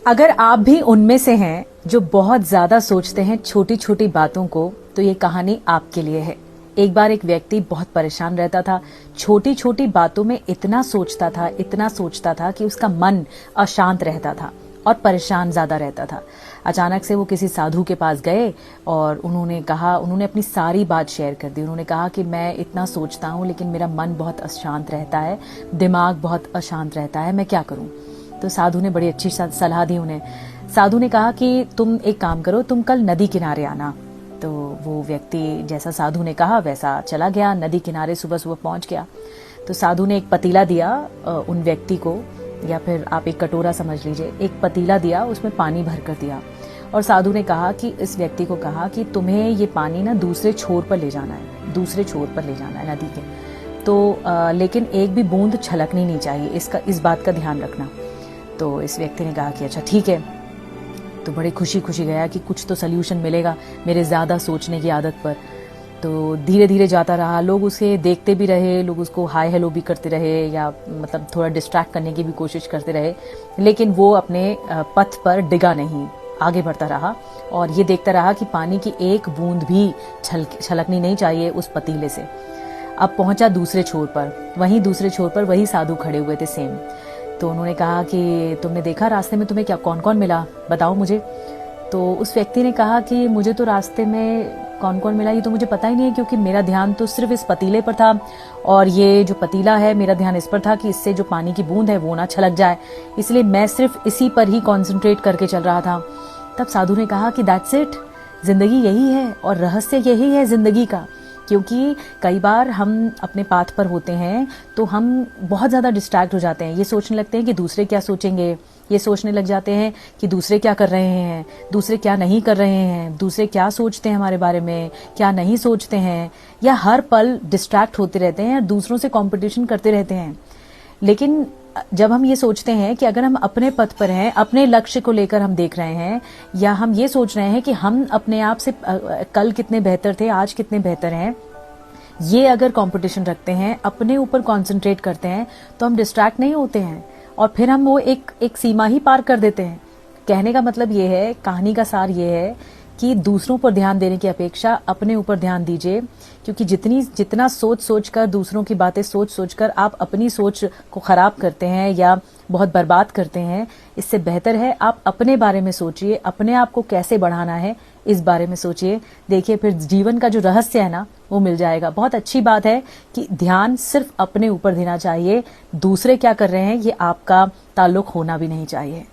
अगर आप भी उनमें से हैं जो बहुत ज्यादा सोचते हैं छोटी छोटी बातों को, तो ये कहानी आपके लिए है। एक बार एक व्यक्ति बहुत परेशान रहता था, छोटी छोटी बातों में इतना सोचता था कि उसका मन अशांत रहता था और परेशान ज्यादा रहता था। अचानक से वो किसी साधु के पास गए और उन्होंने अपनी सारी बात शेयर कर दी। उन्होंने कहा कि मैं इतना सोचता हूँ लेकिन मेरा मन बहुत अशांत रहता है, दिमाग बहुत अशांत रहता है, मैं क्या करूं। तो साधु ने बड़ी अच्छी सलाह दी उन्हें। साधु ने कहा कि तुम एक काम करो, तुम कल नदी किनारे आना। तो वो व्यक्ति जैसा साधु ने कहा वैसा चला गया, नदी किनारे सुबह सुबह पहुंच गया। तो साधु ने एक पतीला दिया उन व्यक्ति को, या फिर आप एक कटोरा समझ लीजिए, एक पतीला दिया, उसमें पानी भर कर दिया और साधु ने कहा कि इस व्यक्ति को कहा कि तुम्हें ये पानी ना दूसरे छोर पर ले जाना है, दूसरे छोर पर ले जाना है नदी के। तो लेकिन एक भी बूंद छलकनी नहीं चाहिए, इस बात का ध्यान रखना। तो इस व्यक्ति ने कहा कि अच्छा ठीक है। तो बड़े खुशी खुशी गया कि कुछ तो सल्यूशन मिलेगा मेरे ज्यादा सोचने की आदत पर। तो धीरे धीरे जाता रहा, लोग उसे देखते भी रहे, लोग उसको हाय हेलो भी करते रहे, या मतलब थोड़ा डिस्ट्रैक्ट करने की भी कोशिश करते रहे, लेकिन वो अपने पथ पर डिगा नहीं, आगे बढ़ता रहा और ये देखता रहा कि पानी की एक बूंद भी छलकनी नहीं चाहिए उस पतीले से। अब पहुंचा दूसरे छोर पर, वहीं दूसरे छोर पर वही साधु खड़े हुए थे सेम। तो उन्होंने कहा कि तुमने देखा रास्ते में तुम्हें क्या कौन कौन मिला, बताओ मुझे। तो उस व्यक्ति ने कहा कि मुझे तो रास्ते में कौन कौन मिला ये तो मुझे पता ही नहीं है, क्योंकि मेरा ध्यान तो सिर्फ इस पतीले पर था और ये जो पतीला है मेरा ध्यान इस पर था कि इससे जो पानी की बूंद है वो ना छलक जाए, इसलिए मैं सिर्फ इसी पर ही कॉन्सेंट्रेट करके चल रहा था। तब साधु ने कहा कि दैट्स इट, जिंदगी यही है और रहस्य यही है जिंदगी का। क्योंकि कई बार हम अपने पाथ पर होते हैं तो हम बहुत ज्यादा डिस्ट्रैक्ट हो जाते हैं, ये सोचने लगते हैं कि दूसरे क्या सोचेंगे, ये सोचने लग जाते हैं कि दूसरे क्या कर रहे हैं, दूसरे क्या नहीं कर रहे हैं, दूसरे क्या सोचते हैं हमारे बारे में, क्या नहीं सोचते हैं, या हर पल डिस्ट्रैक्ट होते रहते हैं, दूसरों से कंपटीशन करते रहते हैं। लेकिन जब हम ये सोचते हैं कि अगर हम अपने पथ पर हैं, अपने लक्ष्य को लेकर हम देख रहे हैं, या हम ये सोच रहे हैं कि हम अपने आप से कल कितने बेहतर थे, आज कितने बेहतर हैं, ये अगर कंपटीशन रखते हैं, अपने ऊपर कंसंट्रेट करते हैं, तो हम डिस्ट्रैक्ट नहीं होते हैं और फिर हम वो एक सीमा ही पार कर देते हैं। कहने का मतलब ये है, कहानी का सार ये है कि दूसरों पर ध्यान देने की अपेक्षा अपने ऊपर ध्यान दीजिए, क्योंकि जितना सोच कर, दूसरों की बातें सोच कर आप अपनी सोच को खराब करते हैं या बहुत बर्बाद करते हैं, इससे बेहतर है आप अपने बारे में सोचिए, अपने आप को कैसे बढ़ाना है इस बारे में सोचिए। देखिए फिर जीवन का जो रहस्य है ना वो मिल जाएगा। बहुत अच्छी बात है कि ध्यान सिर्फ अपने ऊपर देना चाहिए, दूसरे क्या कर रहे हैं ये आपका ताल्लुक होना भी नहीं चाहिए।